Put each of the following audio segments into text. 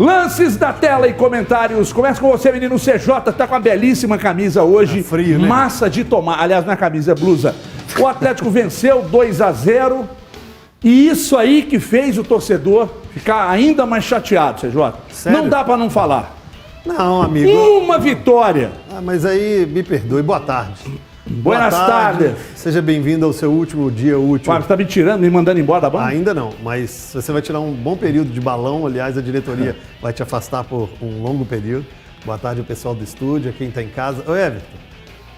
Lances da tela e comentários. Começa com você, menino CJ. Tá com uma belíssima camisa hoje. Frio, né? Massa de tomar. Aliás, não é camisa, é blusa. O Atlético venceu 2-0. E isso aí que fez o torcedor ficar ainda mais chateado, CJ. Sério? Não dá pra não falar. Não, amigo. Uma vitória. Mas aí, me perdoe. Boa tarde. Buenas tardes. Seja bem-vindo ao seu último dia útil. Fábio, você tá me tirando, me mandando embora da banda? Ainda não, mas você vai tirar um bom período de balão. Aliás, a diretoria vai te afastar por um longo período. Boa tarde ao pessoal do estúdio, a quem está em casa. Ô, Everton,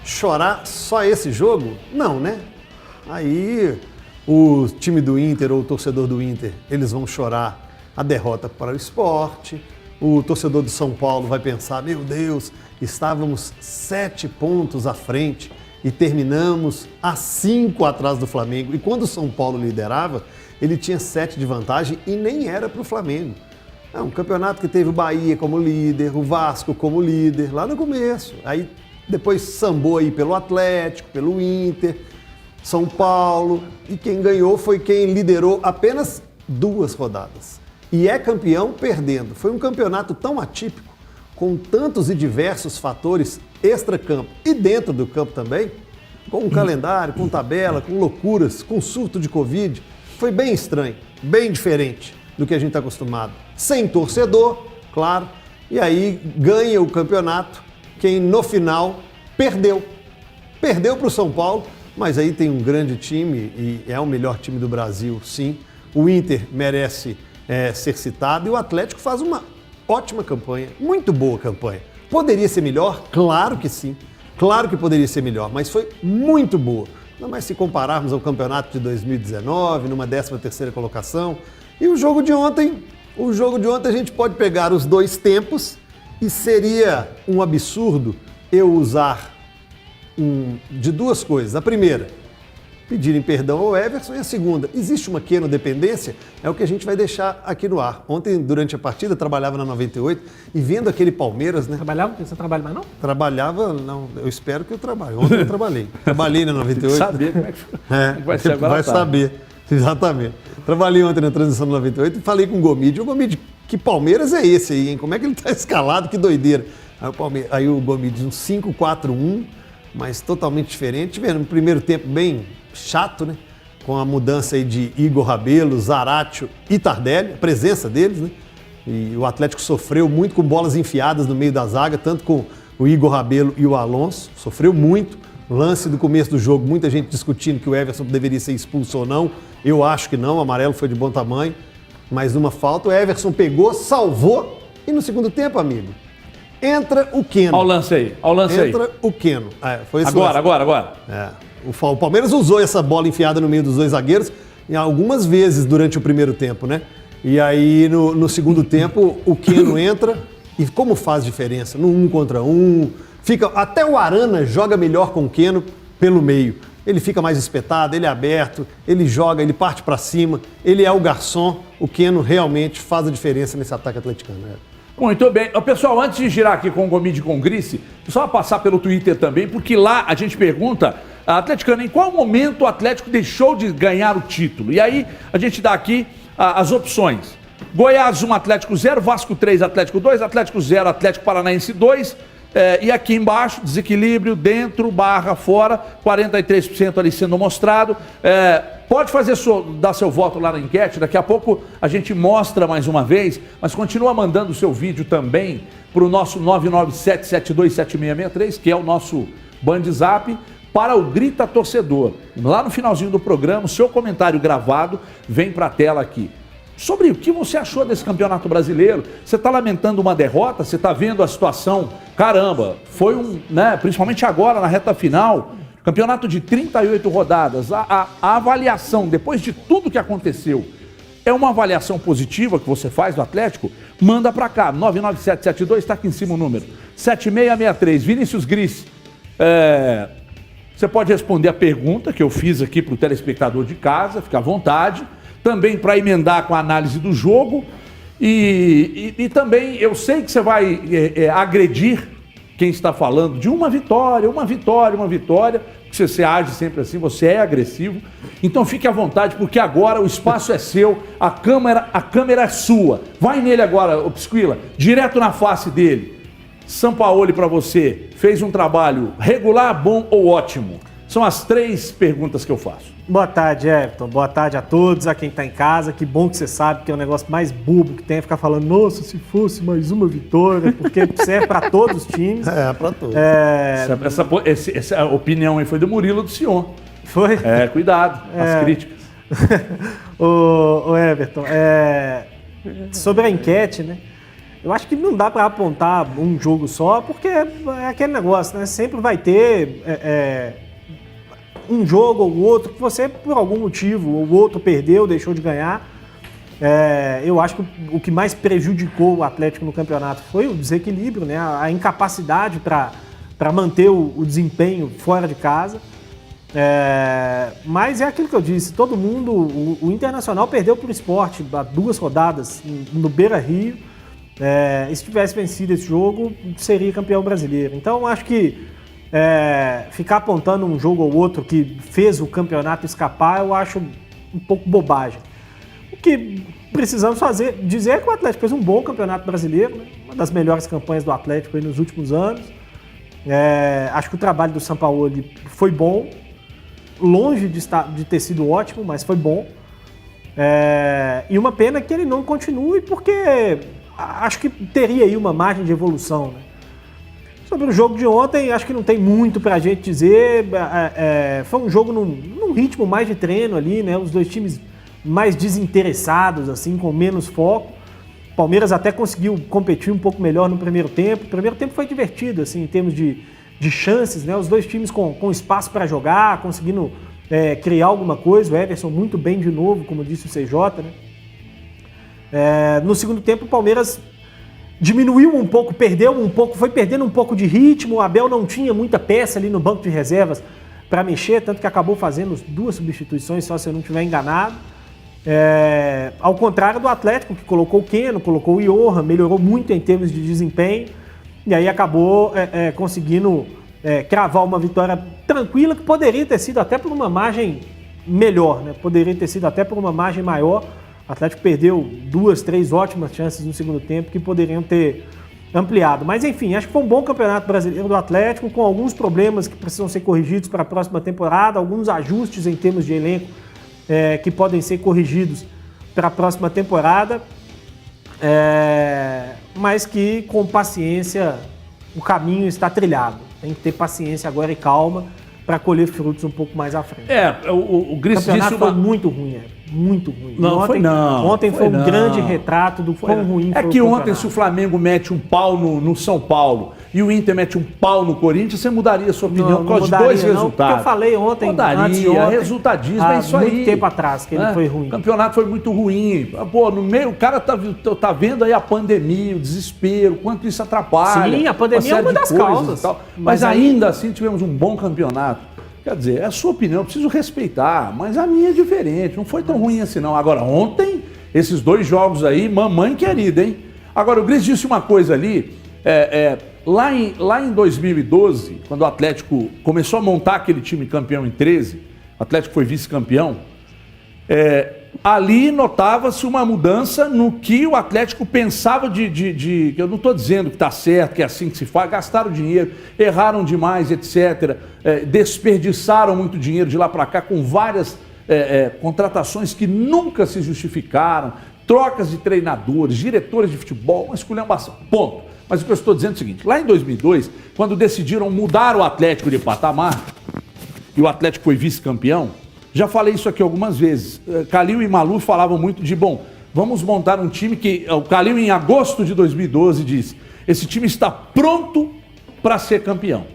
chorar só esse jogo? Não, né? Aí o time do Inter ou o torcedor do Inter, eles vão chorar a derrota para o Sport. O torcedor do São Paulo vai pensar, meu Deus, estávamos 7 pontos à frente e terminamos a 5 atrás do Flamengo. E quando o São Paulo liderava, ele tinha 7 de vantagem e nem era para o Flamengo. É um campeonato que teve o Bahia como líder, o Vasco como líder, lá no começo. Aí depois sambou aí pelo Atlético, pelo Inter, São Paulo. E quem ganhou foi quem liderou apenas 2 rodadas. E é campeão perdendo. Foi um campeonato tão atípico, com tantos e diversos fatores extra-campo e dentro do campo também, com um calendário, com tabela, com loucuras, com surto de Covid. Foi bem estranho, bem diferente do que a gente está acostumado. Sem torcedor, claro, e aí ganha o campeonato quem no final perdeu. Perdeu para o São Paulo, mas aí tem um grande time e é o melhor time do Brasil, sim. O Inter merece ser citado e o Atlético faz uma ótima campanha, muito boa campanha. Poderia ser melhor? Claro que sim. Claro que poderia ser melhor, mas foi muito boa. Não mais se compararmos ao campeonato de 2019, numa 13ª colocação. E o jogo de ontem a gente pode pegar os 2 tempos e seria um absurdo eu usar de 2 coisas. A primeira, pedirem perdão ao Everson, e a segunda, existe uma quenodependência, é o que a gente vai deixar aqui no ar. Ontem, durante a partida, trabalhava na 98 e vendo aquele Palmeiras, né? Trabalhava? Você trabalha mais não? Trabalhava, não, eu espero que eu trabalhe. Ontem eu trabalhei. Trabalhei na 98. Saber como é que vai ser agora. Vai saber, exatamente. Trabalhei ontem na transição da 98 e falei com o Gomide. O Gomide, que Palmeiras é esse aí, hein? Como é que ele tá escalado? Que doideira. Aí o Gomide, um 5-4-1, mas totalmente diferente. Tiveram um primeiro tempo bem chato, né? Com a mudança aí de Igor Rabelo, Zaratio e Tardelli, a presença deles, né? E o Atlético sofreu muito com bolas enfiadas no meio da zaga, tanto com o Igor Rabelo e o Alonso, sofreu muito. Lance do começo do jogo, muita gente discutindo que o Everson deveria ser expulso ou não. Eu acho que não, o amarelo foi de bom tamanho, mas numa falta o Everson pegou, salvou e no segundo tempo, amigo, entra o Keno. Olha o lance aí, Entra o Keno. Foi esse agora. O Palmeiras usou essa bola enfiada no meio dos 2 zagueiros algumas vezes durante o primeiro tempo, né? E aí no segundo tempo o Keno entra e como faz diferença no 1 contra 1, até o Arana joga melhor com o Keno pelo meio. Ele fica mais espetado, ele é aberto, ele joga, ele parte para cima, ele é o garçom. O Keno realmente faz a diferença nesse ataque atleticano, né? Muito bem. Pessoal, antes de girar aqui com o Gomide e com o Grice, só passar pelo Twitter também, porque lá a gente pergunta, atleticano, em qual momento o Atlético deixou de ganhar o título? E aí a gente dá aqui as opções. Goiás 1, Atlético 0, Vasco 3, Atlético 2, Atlético 0, Atlético Paranaense 2. E aqui embaixo, desequilíbrio, dentro, barra, fora, 43% ali sendo mostrado. Pode dar seu voto lá na enquete, daqui a pouco a gente mostra mais uma vez, mas continua mandando o seu vídeo também para o nosso 997727663, que é o nosso Bandzap, para o Grita Torcedor. Lá no finalzinho do programa, o seu comentário gravado vem para a tela aqui. Sobre o que você achou desse campeonato brasileiro? Você está lamentando uma derrota? Você está vendo a situação? Caramba, foi principalmente agora na reta final, campeonato de 38 rodadas. A avaliação, depois de tudo que aconteceu, é uma avaliação positiva que você faz do Atlético? Manda para cá, 99772, está aqui em cima o número, 7663. Vinícius Grice, você pode responder a pergunta que eu fiz aqui para o telespectador de casa, fica à vontade. Também para emendar com a análise do jogo e também eu sei que você vai agredir quem está falando de uma vitória, você age sempre assim, você é agressivo. Então fique à vontade, porque agora o espaço é seu, a câmera é sua. Vai nele agora, ô Pisquila, direto na face dele. Sampaoli para você, fez um trabalho regular, bom ou ótimo? São as 3 perguntas que eu faço. Boa tarde, Everton. Boa tarde a todos, a quem está em casa. Que bom que você sabe que é o negócio mais bobo que tem é ficar falando, nossa, se fosse mais uma vitória, porque serve para todos os times. Para todos. Essa opinião aí foi do Murilo do Sion. Foi? Cuidado, as críticas. Ô Everton, sobre a enquete, né? Eu acho que não dá para apontar um jogo só, porque é aquele negócio, né? Sempre vai ter um jogo ou outro que você, por algum motivo, ou outro perdeu, deixou de ganhar. Eu acho que o que mais prejudicou o Atlético no campeonato foi o desequilíbrio, né? A incapacidade para manter o desempenho fora de casa. Mas é aquilo que eu disse, todo mundo, o Internacional perdeu para o Sport há 2 rodadas no Beira-Rio. Se tivesse vencido esse jogo, seria campeão brasileiro. Então, acho que ficar apontando um jogo ou outro que fez o campeonato escapar, eu acho um pouco bobagem. O que precisamos dizer é que o Atlético fez um bom campeonato brasileiro, né? Uma das melhores campanhas do Atlético aí nos últimos anos. Acho que o trabalho do Sampaoli foi bom, longe de ter sido ótimo, mas foi bom. E uma pena que ele não continue, porque acho que teria aí uma margem de evolução, né? Sobre o jogo de ontem, acho que não tem muito pra gente dizer. Foi um jogo num ritmo mais de treino ali, né? Os dois times mais desinteressados, assim, com menos foco. O Palmeiras até conseguiu competir um pouco melhor no primeiro tempo. O primeiro tempo foi divertido, assim, em termos de chances, né? Os dois times com espaço para jogar, conseguindo criar alguma coisa. O Everson muito bem de novo, como disse o CJ, né? No segundo tempo, o Palmeiras diminuiu um pouco, perdeu um pouco, foi perdendo um pouco de ritmo. O Abel não tinha muita peça ali no banco de reservas para mexer, tanto que acabou fazendo 2 substituições, só se eu não estiver enganado. Ao contrário do Atlético, que colocou o Keno, colocou o Johan, melhorou muito em termos de desempenho, e aí acabou conseguindo cravar uma vitória tranquila, que poderia ter sido até por uma margem melhor, né? Poderia ter sido até por uma margem maior. O Atlético perdeu 2, 3 ótimas chances no segundo tempo que poderiam ter ampliado. Mas enfim, acho que foi um bom campeonato brasileiro do Atlético, com alguns problemas que precisam ser corrigidos para a próxima temporada, alguns ajustes em termos de elenco que podem ser corrigidos para a próxima temporada, mas que com paciência o caminho está trilhado. Tem que ter paciência agora e calma para colher frutos um pouco mais à frente. O Gris disse campeonato foi muito ruim, muito ruim. Não, ontem foi um grande retrato do quão ruim foi o que campeonato. ontem, se o Flamengo mete um pau no São Paulo e o Inter mete um pau no Corinthians, você mudaria a sua opinião com os dois resultados? Porque eu falei ontem, resultadismo, é isso aí. Muito tempo atrás que ele foi ruim. O campeonato foi muito ruim. Pô, no meio, o cara tá vendo aí a pandemia, o desespero, quanto isso atrapalha. Sim, a pandemia é uma das causas. Mas ainda assim tivemos um bom campeonato. Quer dizer, é a sua opinião, eu preciso respeitar, mas a minha é diferente, não foi tão ruim assim não. Agora, ontem, esses 2 jogos aí, mamãe querida, hein? Agora, o Gris disse uma coisa ali, lá em 2012, quando o Atlético começou a montar aquele time campeão em 13, o Atlético foi vice-campeão, ali notava-se uma mudança no que o Atlético pensava eu não estou dizendo que está certo, que é assim que se faz, gastaram dinheiro, erraram demais, etc., desperdiçaram muito dinheiro de lá para cá com várias contratações que nunca se justificaram, trocas de treinadores, diretores de futebol, uma esculhambação, ponto. Mas o que eu estou dizendo é o seguinte, lá em 2002, quando decidiram mudar o Atlético de patamar, e o Atlético foi vice-campeão, já falei isso aqui algumas vezes. Calil e Malu falavam muito de, vamos montar um time que... O Calil, em agosto de 2012, disse, esse time está pronto para ser campeão.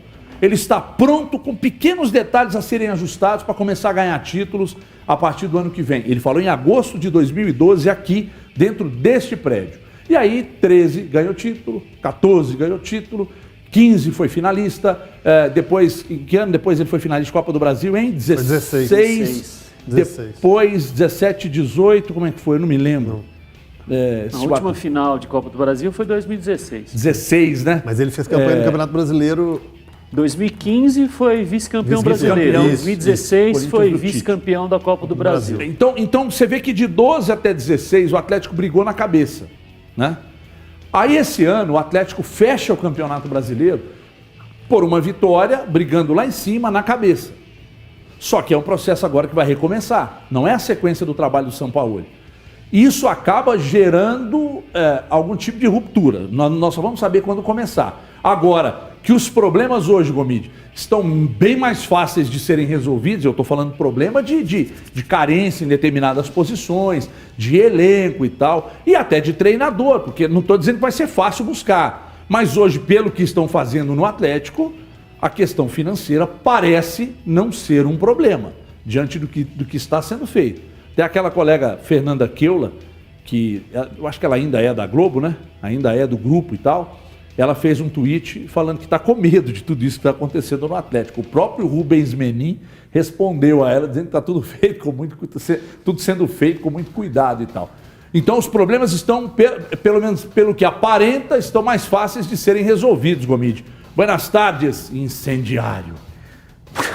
Ele está pronto com pequenos detalhes a serem ajustados para começar a ganhar títulos a partir do ano que vem. Ele falou em agosto de 2012 aqui, dentro deste prédio. E aí, 13 ganhou título, 14 ganhou título, 15 foi finalista, depois, em que ano depois ele foi finalista de Copa do Brasil? Em 16. Depois, 17, 18, como é que foi? Eu não me lembro. A última final de Copa do Brasil foi 2016. 16, né? Mas ele fez campanha no Campeonato Brasileiro 2015 foi vice-campeão Vice-campeão, brasileiro. isso, 2016 isso. foi Corinthians do vice-campeão da Copa do Brasil. Então você vê que de 12 até 16 o Atlético brigou na cabeça, né? Aí esse ano o Atlético fecha o Campeonato Brasileiro por uma vitória, brigando lá em cima na cabeça. Só que é um processo agora que vai recomeçar. Não é a sequência do trabalho do Sampaoli. Isso acaba gerando algum tipo de ruptura. Nós só vamos saber quando começar. Agora, que os problemas hoje, Gomide, estão bem mais fáceis de serem resolvidos, eu estou falando problema de carência em determinadas posições, de elenco e tal, e até de treinador, porque não estou dizendo que vai ser fácil buscar. Mas hoje, pelo que estão fazendo no Atlético, a questão financeira parece não ser um problema, diante do que está sendo feito. Tem aquela colega Fernanda Keula, que eu acho que ela ainda é da Globo, né? Ainda é do grupo e tal. Ela fez um tweet falando que está com medo de tudo isso que está acontecendo no Atlético. O próprio Rubens Menin respondeu a ela dizendo que está tudo feito tudo sendo feito com muito cuidado e tal. Então os problemas estão, pelo menos pelo que aparenta, estão mais fáceis de serem resolvidos, Gomide. Buenas tardes, incendiário.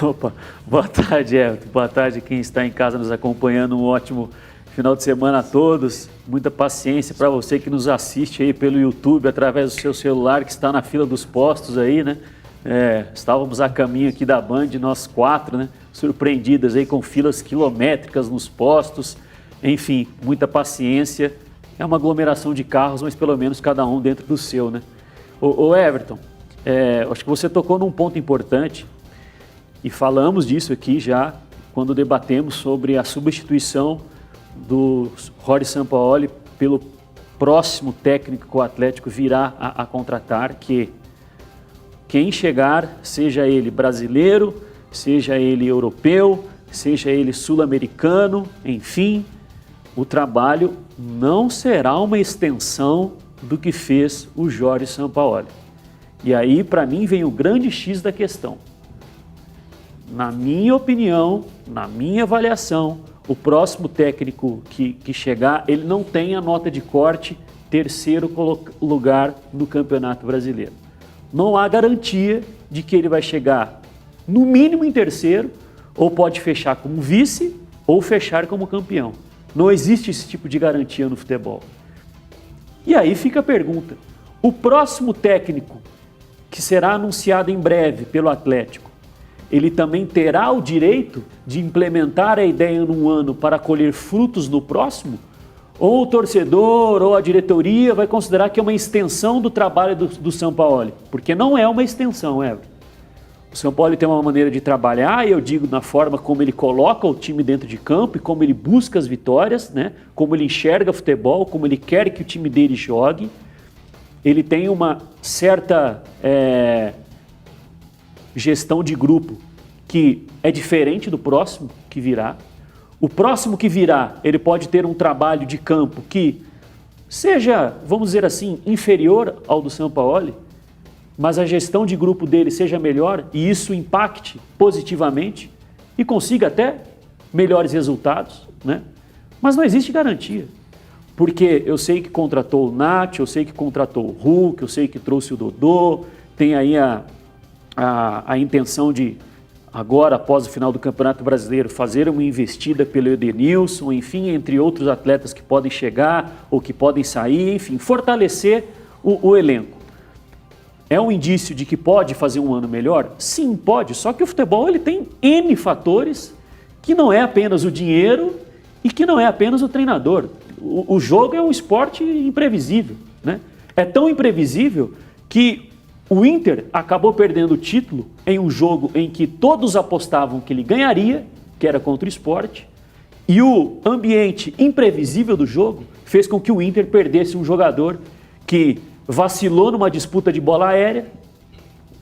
Opa, boa tarde, Everton. Boa tarde quem está em casa nos acompanhando. Um ótimo final de semana a todos. Muita paciência para você que nos assiste aí pelo YouTube, através do seu celular, que está na fila dos postos aí, né? Estávamos a caminho aqui da Band, nós 4, né? Surpreendidas aí com filas quilométricas nos postos. Enfim, muita paciência. É uma aglomeração de carros, mas pelo menos cada um dentro do seu, né? Ô Everton, acho que você tocou num ponto importante e falamos disso aqui já quando debatemos sobre a substituição do Jorge Sampaoli pelo próximo técnico que o Atlético virá a contratar, que quem chegar, seja ele brasileiro, seja ele europeu, seja ele sul-americano, enfim, o trabalho não será uma extensão do que fez o Jorge Sampaoli. E aí, para mim, vem o grande X da questão. Na minha opinião, na minha avaliação, o próximo técnico que chegar, ele não tem a nota de corte terceiro lugar no Campeonato Brasileiro. Não há garantia de que ele vai chegar no mínimo em terceiro, ou pode fechar como vice, ou fechar como campeão. Não existe esse tipo de garantia no futebol. E aí fica a pergunta, o próximo técnico que será anunciado em breve pelo Atlético, ele também terá o direito de implementar a ideia num ano para colher frutos no próximo? Ou o torcedor ou a diretoria vai considerar que é uma extensão do trabalho do Sampaoli? Porque não é uma extensão, Everton. O Sampaoli tem uma maneira de trabalhar, e eu digo na forma como ele coloca o time dentro de campo e como ele busca as vitórias, né? Como ele enxerga futebol, como ele quer que o time dele jogue. Ele tem uma certa gestão de grupo que é diferente do próximo que virá. O próximo que virá, ele pode ter um trabalho de campo que seja, vamos dizer assim, inferior ao do Sampaoli, mas a gestão de grupo dele seja melhor e isso impacte positivamente e consiga até melhores resultados, né? Mas não existe garantia, porque eu sei que contratou o Nath, eu sei que contratou o Hulk, eu sei que trouxe o Dodô, tem aí a intenção de, agora após o final do Campeonato Brasileiro, fazer uma investida pelo Edenilson, enfim, entre outros atletas que podem chegar ou que podem sair, enfim, fortalecer o elenco. É um indício de que pode fazer um ano melhor? Sim, pode, só que o futebol ele tem N fatores que não é apenas o dinheiro e que não é apenas o treinador. O jogo é um esporte imprevisível, né? É tão imprevisível que o Inter acabou perdendo o título em um jogo em que todos apostavam que ele ganharia, que era contra o Sport, e o ambiente imprevisível do jogo fez com que o Inter perdesse um jogador que vacilou numa disputa de bola aérea,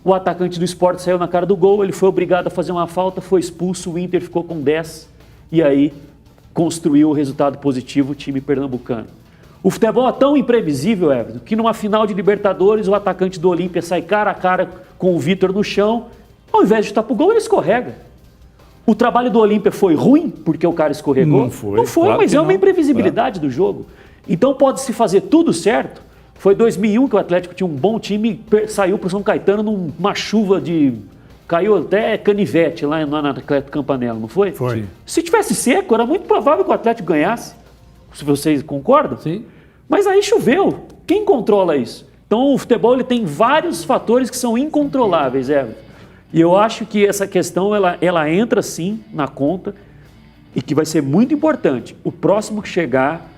o atacante do Sport saiu na cara do gol, ele foi obrigado a fazer uma falta, foi expulso, o Inter ficou com 10 e aí construiu o resultado positivo o time pernambucano. O futebol é tão imprevisível, Everton, que numa final de Libertadores o atacante do Olímpia sai cara a cara com o Vitor no chão, ao invés de chutar pro gol, ele escorrega. O trabalho do Olímpia foi ruim porque o cara escorregou? Não foi, claro, mas é uma não. imprevisibilidade do jogo. Então pode-se fazer tudo certo, Foi 2001 que o Atlético tinha um bom time, saiu para o São Caetano numa chuva de... Caiu até canivete lá na Atlético Campanella, não foi? Foi. Se tivesse seco, era muito provável que o Atlético ganhasse. Se vocês concordam? Sim. Mas aí choveu. Quem controla isso? Então o futebol ele tem vários fatores que são incontroláveis, Everton. E eu acho que essa questão ela entra sim na conta e que vai ser muito importante. O próximo que chegar,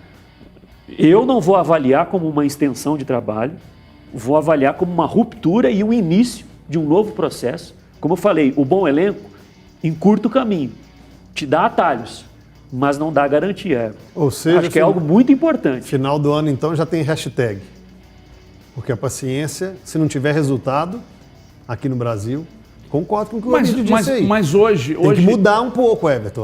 eu não vou avaliar como uma extensão de trabalho, vou avaliar como uma ruptura e um início de um novo processo. Como eu falei, o bom elenco encurta o caminho, te dá atalhos, mas não dá garantia. Ou seja, acho que é algo muito importante. Final do ano, então, já tem hashtag. Porque a paciência, se não tiver resultado aqui no Brasil, concordo com o que o Emílio disse aí. Mas hoje... Tem que mudar um pouco, Everton.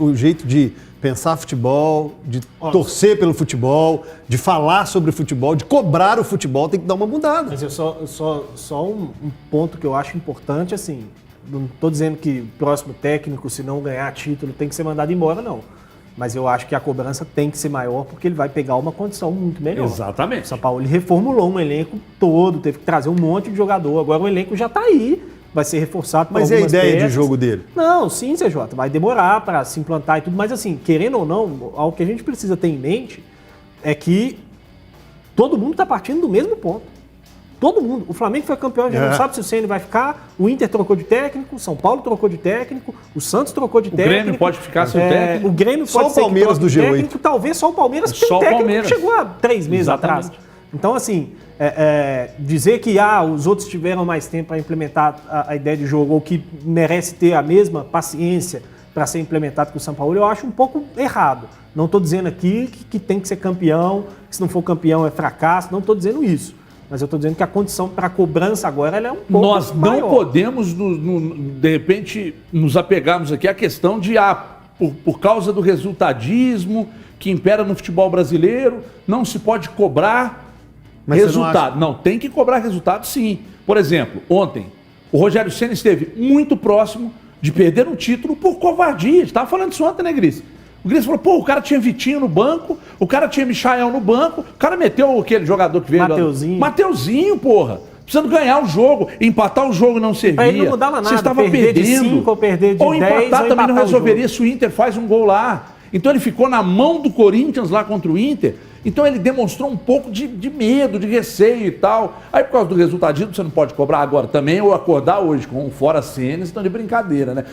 O jeito de pensar futebol, de torcer pelo futebol, de falar sobre o futebol, de cobrar o futebol, tem que dar uma mudada. Mas só um ponto que eu acho importante, assim, não estou dizendo que o próximo técnico, se não ganhar título, tem que ser mandado embora, não. Mas eu acho que a cobrança tem que ser maior porque ele vai pegar uma condição muito melhor. Exatamente. O São Paulo ele reformulou um elenco todo, teve que trazer um monte de jogador. Agora o elenco já está aí, vai ser reforçado por Mas algumas é a ideia peças. de jogo dele? Não, sim, CJ, vai demorar para se implantar e tudo. Mas assim, querendo ou não, algo que a gente precisa ter em mente é que todo mundo está partindo do mesmo ponto. Todo mundo. O Flamengo foi campeão, já não sabe se o Ceni vai ficar. O Inter trocou de técnico, o São Paulo trocou de técnico, o Santos trocou de técnico. O Grêmio pode ficar sem técnico. O Grêmio Só pode o ser Palmeiras do G8. técnico, talvez só o Palmeiras que tem Só o técnico Palmeiras. que chegou há 3 meses atrás. Então, assim, dizer que os outros tiveram mais tempo para implementar a ideia de jogo ou que merece ter a mesma paciência para ser implementado que o São Paulo, eu acho um pouco errado. Não estou dizendo aqui que tem que ser campeão, que se não for campeão é fracasso, não estou dizendo isso. Mas eu estou dizendo que a condição para a cobrança agora ela é um pouco Nós maior. não podemos, de repente, nos apegarmos aqui à questão de, por causa do resultadismo que impera no futebol brasileiro, não se pode cobrar Mas você não resultado. Não, tem que cobrar resultado sim. Por exemplo, ontem, o Rogério Ceni esteve muito próximo de perder um título por covardia. A gente estava falando isso ontem, né, Gris? O Gris falou, pô, o cara tinha Vitinho no banco, o cara tinha Michael no banco, o cara meteu aquele jogador que veio... Mateuzinho. Mateuzinho, porra. Precisando ganhar o jogo, empatar o jogo não servia. Aí não mudava nada, Você estava perder de perdendo. 5 ou perder de ou 10, empatar ou também não empatar o resolveria jogo. se o Inter faz um gol lá. Então ele ficou na mão do Corinthians lá contra o Inter. Então ele demonstrou um pouco de medo, de receio e tal. Aí por causa do resultadismo você não pode cobrar agora também ou acordar hoje com um fora Ceni, estão de brincadeira, né?